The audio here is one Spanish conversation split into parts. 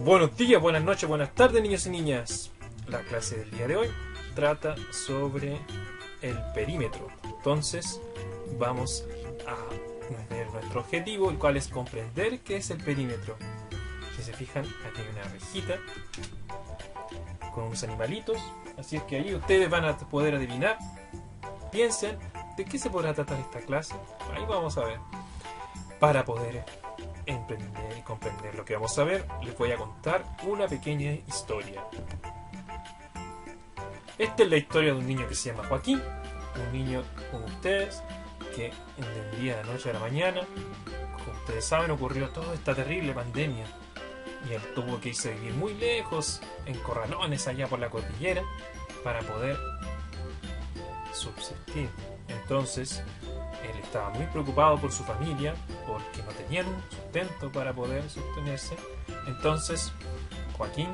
Buenos días, buenas noches, buenas tardes, niños y niñas. La clase del día de hoy trata sobre el perímetro. Entonces, vamos a ver nuestro objetivo, el cual es comprender qué es el perímetro. Si se fijan, aquí hay una rejita con unos animalitos. Así es que ahí ustedes van a poder adivinar. Piensen, ¿de qué se podrá tratar esta clase? Ahí vamos a ver. Para poder entender y comprender lo que vamos a ver, les voy a contar una pequeña historia. Esta es la historia de un niño que se llama Joaquín, un niño como ustedes, que del día de la noche a la mañana, como ustedes saben, ocurrió toda esta terrible pandemia y él tuvo que irse a vivir muy lejos, en corralones allá por la cordillera, para poder subsistir. Entonces, él estaba muy preocupado por su familia, porque no tenían un sustento para poder sostenerse. Entonces, Joaquín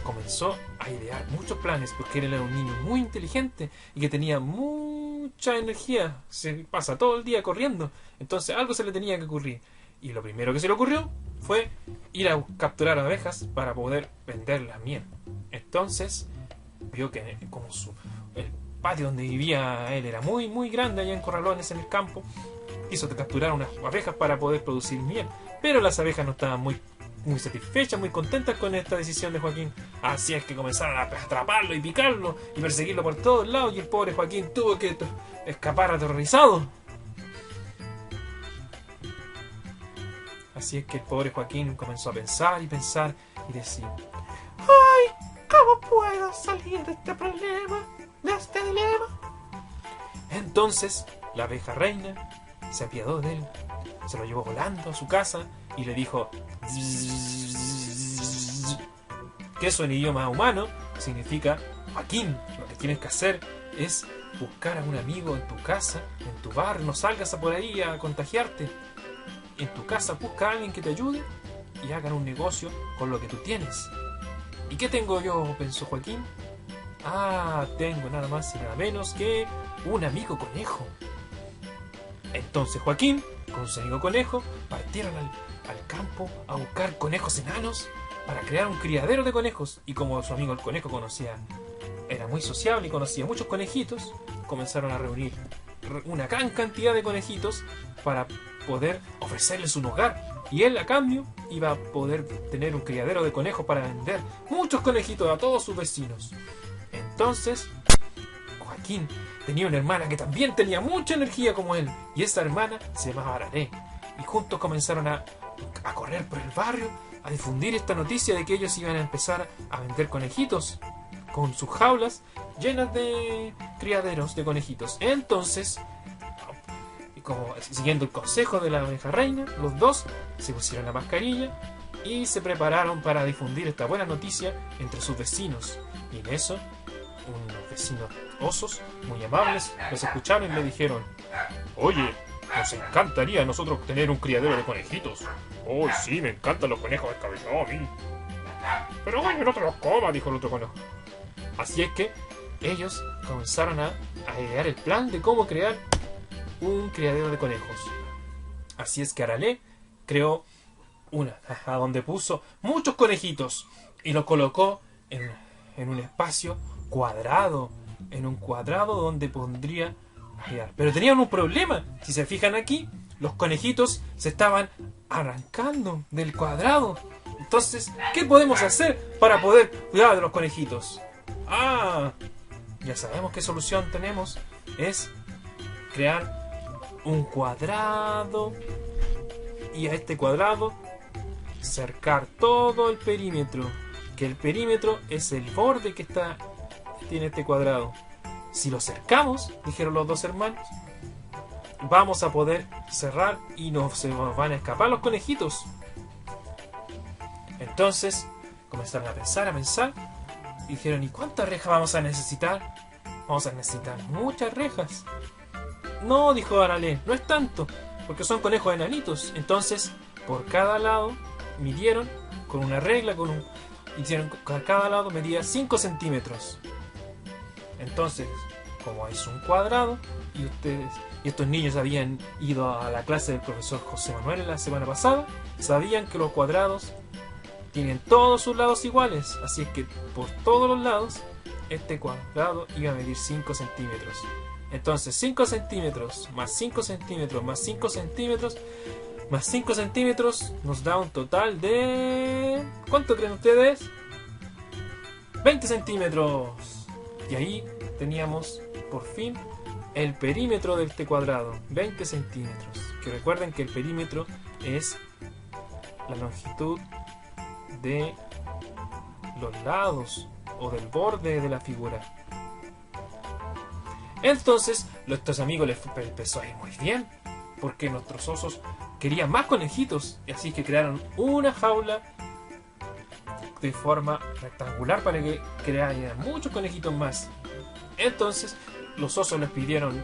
comenzó a idear muchos planes, porque él era un niño muy inteligente y que tenía mucha energía. Se pasa todo el día corriendo. Entonces, algo se le tenía que ocurrir. Y lo primero que se le ocurrió fue ir a capturar abejas para poder vender la miel. Entonces, vio que como el patio donde vivía él era muy muy grande allá en Corralones, en el campo, quiso capturar unas abejas para poder producir miel, pero las abejas no estaban muy satisfechas, muy contentas con esta decisión de Joaquín. Así es que comenzaron a atraparlo y picarlo y perseguirlo por todos lados, y el pobre Joaquín tuvo que escapar aterrorizado. Así es que el pobre Joaquín comenzó a pensar y pensar y decir: ¡ay! ¿Cómo puedo salir de este problema? ¿De este dilema? Entonces la abeja reina se apiadó de él, se lo llevó volando a su casa y le dijo, que eso en idioma humano significa: Joaquín, lo que tienes que hacer es buscar a un amigo en tu casa, en tu bar, no salgas a por ahí a contagiarte. En tu casa busca a alguien que te ayude y hagan un negocio con lo que tú tienes. ¿Y qué tengo yo?, pensó Joaquín. Tengo nada más y nada menos que un amigo conejo. Entonces Joaquín, con su amigo conejo, partieron al campo a buscar conejos enanos para crear un criadero de conejos. Y como su amigo el conejo era muy sociable y conocía muchos conejitos, comenzaron a reunir una gran cantidad de conejitos para poder ofrecerles un hogar. Y él, a cambio, iba a poder tener un criadero de conejos para vender muchos conejitos a todos sus vecinos. Entonces, Joaquín tenía una hermana que también tenía mucha energía como él, y esa hermana se llamaba Aralé. Y juntos comenzaron a correr por el barrio, a difundir esta noticia de que ellos iban a empezar a vender conejitos, con sus jaulas llenas de criaderos de conejitos. Entonces, siguiendo el consejo de la abeja reina, los dos se pusieron la mascarilla y se prepararon para difundir esta buena noticia entre sus vecinos. Y en eso, unos vecinos osos muy amables los escucharon y le dijeron: oye, nos encantaría a nosotros tener un criadero de conejitos. Oh, sí, me encantan los conejos descabezados a mí. Pero oye, no te los comas, dijo el otro conejo. Así es que ellos comenzaron a idear el plan de cómo crear un criadero de conejos. Así es que Aralé creó una caja donde puso muchos conejitos y los colocó en un espacio cuadrado, en un cuadrado donde pondría criar. Pero tenían un problema. Si se fijan aquí, los conejitos se estaban arrancando del cuadrado. Entonces, ¿qué podemos hacer para poder cuidar de los conejitos? Ya sabemos qué solución tenemos. Es crear un cuadrado y a este cuadrado cercar todo el perímetro, que el perímetro es el borde que tiene este cuadrado. Si lo cercamos, dijeron los dos hermanos, vamos a poder cerrar y no se nos van a escapar los conejitos. Entonces comenzaron a pensar y dijeron: ¿y cuántas rejas vamos a necesitar? Vamos a necesitar muchas rejas. No, dijo Aralé, no es tanto, porque son conejos enanitos. Entonces, por cada lado, midieron con una regla, cada lado medía 5 centímetros. Entonces, como es un cuadrado, y estos niños habían ido a la clase del profesor José Manuel la semana pasada, sabían que los cuadrados tienen todos sus lados iguales, así es que por todos los lados este cuadrado iba a medir 5 centímetros. Entonces 5 centímetros más 5 centímetros más 5 centímetros más 5 centímetros nos da un total de... ¿cuánto creen ustedes? 20 centímetros. Y ahí teníamos por fin el perímetro de este cuadrado, 20 centímetros. Que recuerden que el perímetro es la longitud de los lados o del borde de la figura. Entonces, nuestros amigos les empezó a ir muy bien, porque nuestros osos querían más conejitos, y así que crearon una jaula de forma rectangular para que crearan muchos conejitos más. Entonces, los osos les pidieron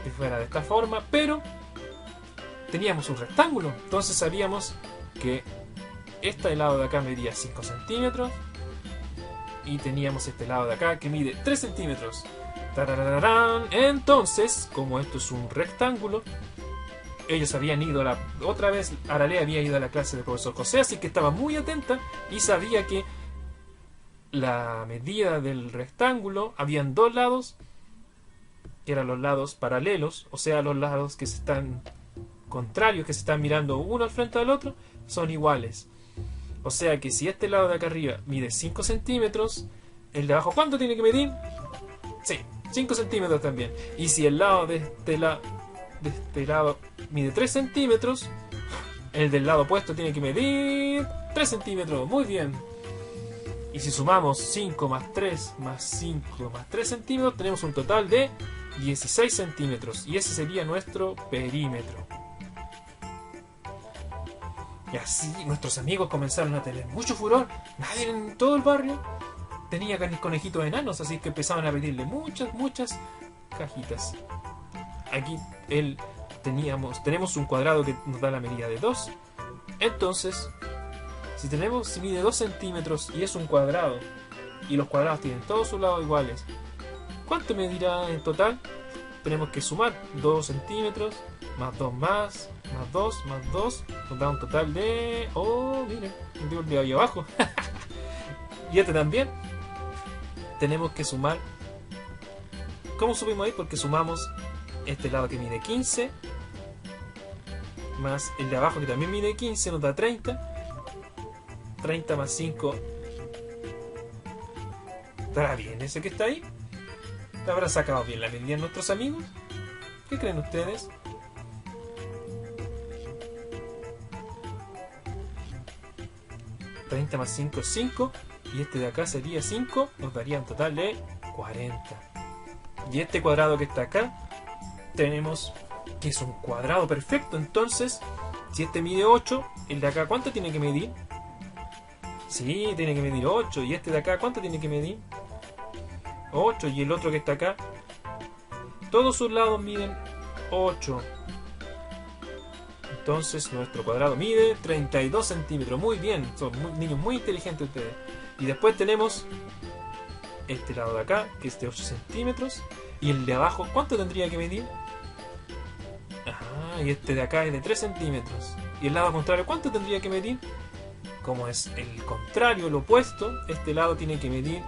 que fuera de esta forma, pero teníamos un rectángulo, entonces sabíamos que este lado de acá medía 5 centímetros y teníamos este lado de acá que mide 3 centímetros. ¡Tarararán! Entonces, como esto es un rectángulo, ellos habían ido otra vez, Arale había ido a la clase del profesor José, así que estaba muy atenta y sabía que la medida del rectángulo, habían dos lados, que eran los lados paralelos, o sea, los lados que se están contrarios, que se están mirando uno al frente del otro, son iguales. O sea que si este lado de acá arriba mide 5 centímetros, el de abajo, ¿cuánto tiene que medir? Sí, 5 centímetros también. Y si el lado de este lado mide 3 centímetros, el del lado opuesto tiene que medir 3 centímetros. Muy bien. Y si sumamos 5 más 3 más 5 más 3 centímetros, tenemos un total de 16 centímetros. Y ese sería nuestro perímetro. Y así nuestros amigos comenzaron a tener mucho furor. Nadie en todo el barrio tenía conejitos enanos, así que empezaban a pedirle muchas cajitas. Aquí tenemos un cuadrado que nos da la medida de 2. Entonces, si mide 2 centímetros y es un cuadrado, y los cuadrados tienen todos sus lados iguales, ¿cuánto medirá en total? Tenemos que sumar 2 centímetros, más 2 más 2, más 2, nos da un total de... ¡oh, miren! Me dio el de ahí abajo. Y este también. Tenemos que sumar... ¿Cómo subimos ahí? Porque sumamos este lado que mide 15, más el de abajo que también mide 15, nos da 30. 30 más 5... ¿estará bien ese que está ahí? ¿Habrá sacado bien la medida nuestros amigos? ¿Qué creen ustedes? ...30 más 5 es 5... y este de acá sería 5... nos daría un total de 40. Y este cuadrado que está acá... tenemos que es un cuadrado perfecto. Entonces, si este mide 8... el de acá, ¿cuánto tiene que medir? Sí, tiene que medir 8. Y este de acá, ¿cuánto tiene que medir? 8. Y el otro que está acá... todos sus lados miden 8. Entonces nuestro cuadrado mide 32 centímetros. Muy bien, son niños muy inteligentes ustedes. Y después tenemos este lado de acá, que es de 8 centímetros. Y el de abajo, ¿cuánto tendría que medir? Ajá, y este de acá es de 3 centímetros. Y el lado contrario, ¿cuánto tendría que medir? Como es el contrario, el opuesto, este lado tiene que medir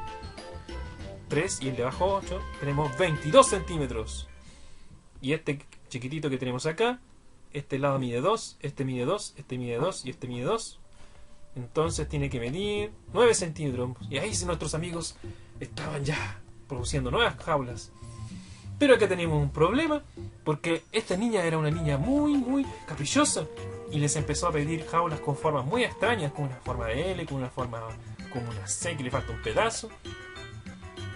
3 y el de abajo 8. Tenemos 22 centímetros. Y este chiquitito que tenemos acá, este lado mide 2, este mide 2, este mide 2 y este mide 2. Entonces tiene que medir 9 centímetros. Y ahí nuestros amigos estaban ya produciendo nuevas jaulas. Pero acá tenemos un problema, porque esta niña era una niña muy caprichosa. Y les empezó a pedir jaulas con formas muy extrañas, con una forma de L, con una forma como una C que le falta un pedazo.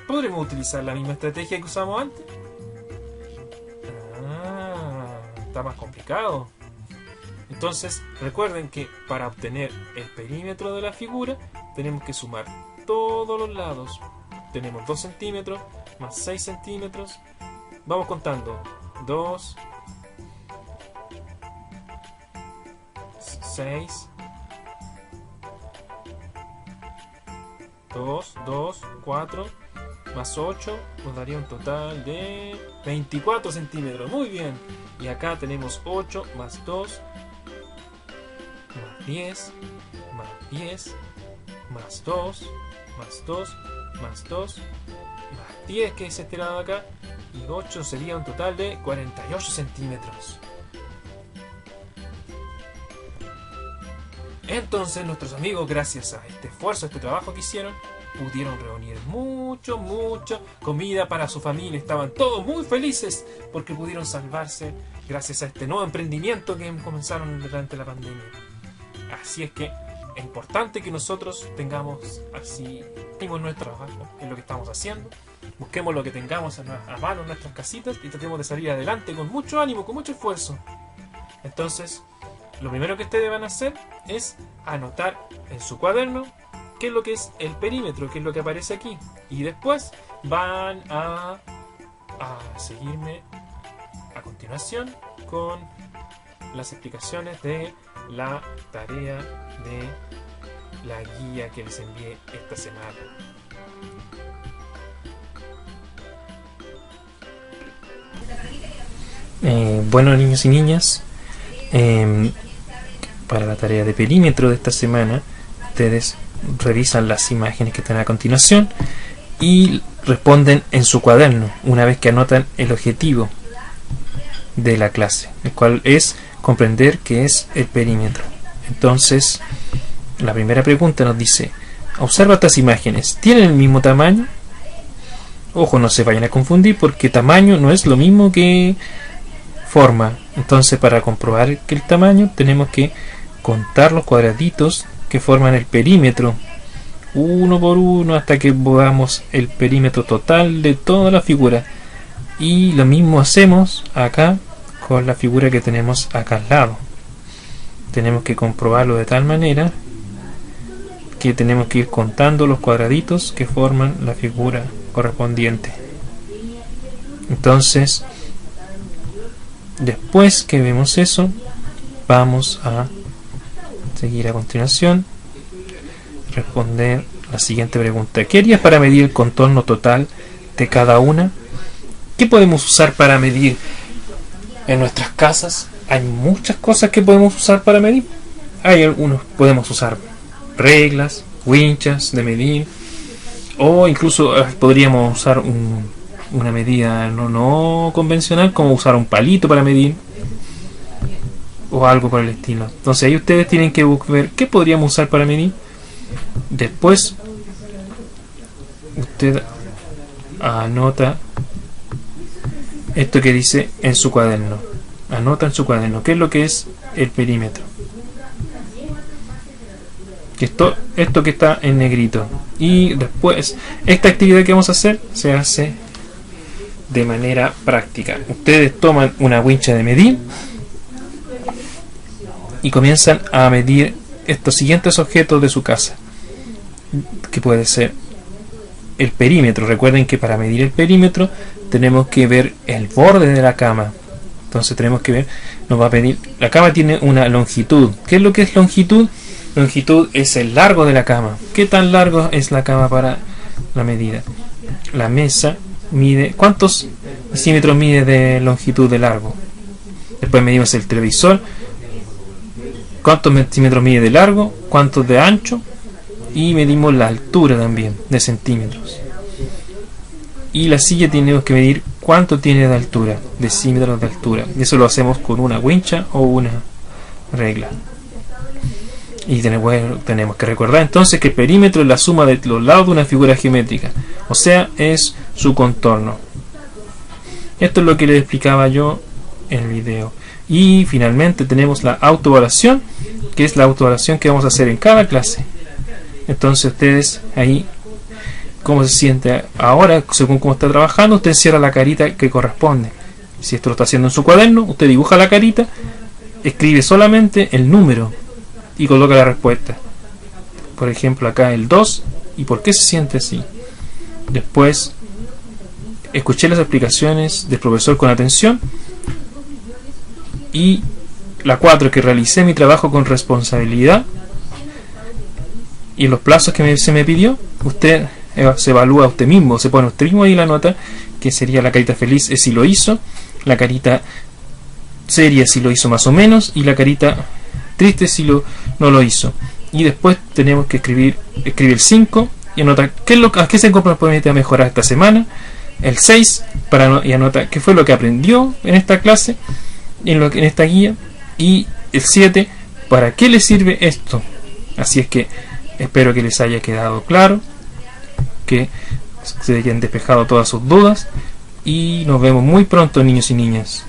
¿Podremos utilizar la misma estrategia que usamos antes? Está más complicado. Entonces recuerden que para obtener el perímetro de la figura tenemos que sumar todos los lados. Tenemos 2 centímetros más 6 centímetros. Vamos contando. 2, 6, 2, 4, más 8, nos daría un total de 24 centímetros. Muy bien. Y acá tenemos 8 más 2, más 10, más 10, más 2, más 2, más 2, más 10, que es este lado de acá, y 8 sería un total de 48 centímetros. Entonces nuestros amigos, gracias a este esfuerzo, a este trabajo que hicieron, pudieron reunir mucha comida para su familia. Estaban todos muy felices porque pudieron salvarse gracias a este nuevo emprendimiento que comenzaron durante la pandemia. Así es que es importante que nosotros tengamos así en nuestro trabajo, en lo que estamos haciendo. Busquemos lo que tengamos a mano en nuestras casitas y tratemos de salir adelante con mucho ánimo, con mucho esfuerzo. Entonces, lo primero que ustedes van a hacer es anotar en su cuaderno qué es lo que es el perímetro, qué es lo que aparece aquí. Y después van a seguirme a continuación con las explicaciones de la tarea de la guía que les envié esta semana. Bueno, niños y niñas, para la tarea de perímetro de esta semana, ustedes revisan las imágenes que están a continuación y responden en su cuaderno una vez que anotan el objetivo de la clase, el cual es comprender qué es el perímetro. Entonces, la primera pregunta nos dice: observa estas imágenes, ¿tienen el mismo tamaño? Ojo, no se vayan a confundir porque tamaño no es lo mismo que forma. Entonces, para comprobar que el tamaño tenemos que contar los cuadraditos que forman el perímetro uno por uno hasta que veamos el perímetro total de toda la figura. Y lo mismo hacemos acá con la figura que tenemos acá al lado. Tenemos que comprobarlo de tal manera que tenemos que ir contando los cuadraditos que forman la figura correspondiente. Entonces, después que vemos eso, vamos a seguir a continuación, responder la siguiente pregunta: ¿qué harías para medir el contorno total de cada una? ¿Qué podemos usar para medir en nuestras casas? Hay muchas cosas que podemos usar para medir. Hay algunos, podemos usar reglas, winchas de medir, o incluso podríamos usar una medida no convencional, como usar un palito para medir o algo por el estilo. Entonces ahí ustedes tienen que ver qué podríamos usar para medir. Después usted anota esto que dice en su cuaderno. Anota en su cuaderno qué es lo que es el perímetro. Esto que está en negrito. Y después, esta actividad que vamos a hacer se hace de manera práctica. Ustedes toman una wincha de medir y comienzan a medir estos siguientes objetos de su casa, que puede ser el perímetro. Recuerden que para medir el perímetro tenemos que ver el borde de la cama. Entonces tenemos que ver, nos va a pedir, la cama tiene una longitud. ¿Qué es lo que es longitud? Longitud es el largo de la cama. ¿Qué tan largo es la cama para la medida? La mesa mide, ¿cuántos decímetros mide de longitud de largo? Después medimos el televisor, cuántos centímetros mide de largo, cuántos de ancho, y medimos la altura también de centímetros. Y la silla tenemos que medir cuánto tiene de altura, decímetros de altura, y eso lo hacemos con una wincha o una regla. Y tenemos que recordar entonces que el perímetro es la suma de los lados de una figura geométrica, o sea, es su contorno. Esto es lo que les explicaba yo en el video. Y finalmente tenemos la autoevaluación, que es la autoevaluación que vamos a hacer en cada clase. Entonces ustedes ahí, cómo se siente ahora, según cómo está trabajando, usted cierra la carita que corresponde. Si esto lo está haciendo en su cuaderno, usted dibuja la carita, escribe solamente el número y coloca la respuesta. Por ejemplo, acá el 2, ¿y por qué se siente así? Después, escuché las explicaciones del profesor con atención. Y la 4, que realicé mi trabajo con responsabilidad y en los plazos que se me pidió. Usted se evalúa a usted mismo, se pone usted mismo ahí la nota, que sería la carita feliz si lo hizo, la carita seria si lo hizo más o menos, y la carita triste si no lo hizo. y después tenemos que escribir el 5 y anota a qué se compromete a mejorar esta semana. El 6 y anota qué fue lo que aprendió en esta clase, en esta guía. Y el 7, para qué le sirve esto. Así es que espero que les haya quedado claro, que se hayan despejado todas sus dudas, y nos vemos muy pronto, niños y niñas.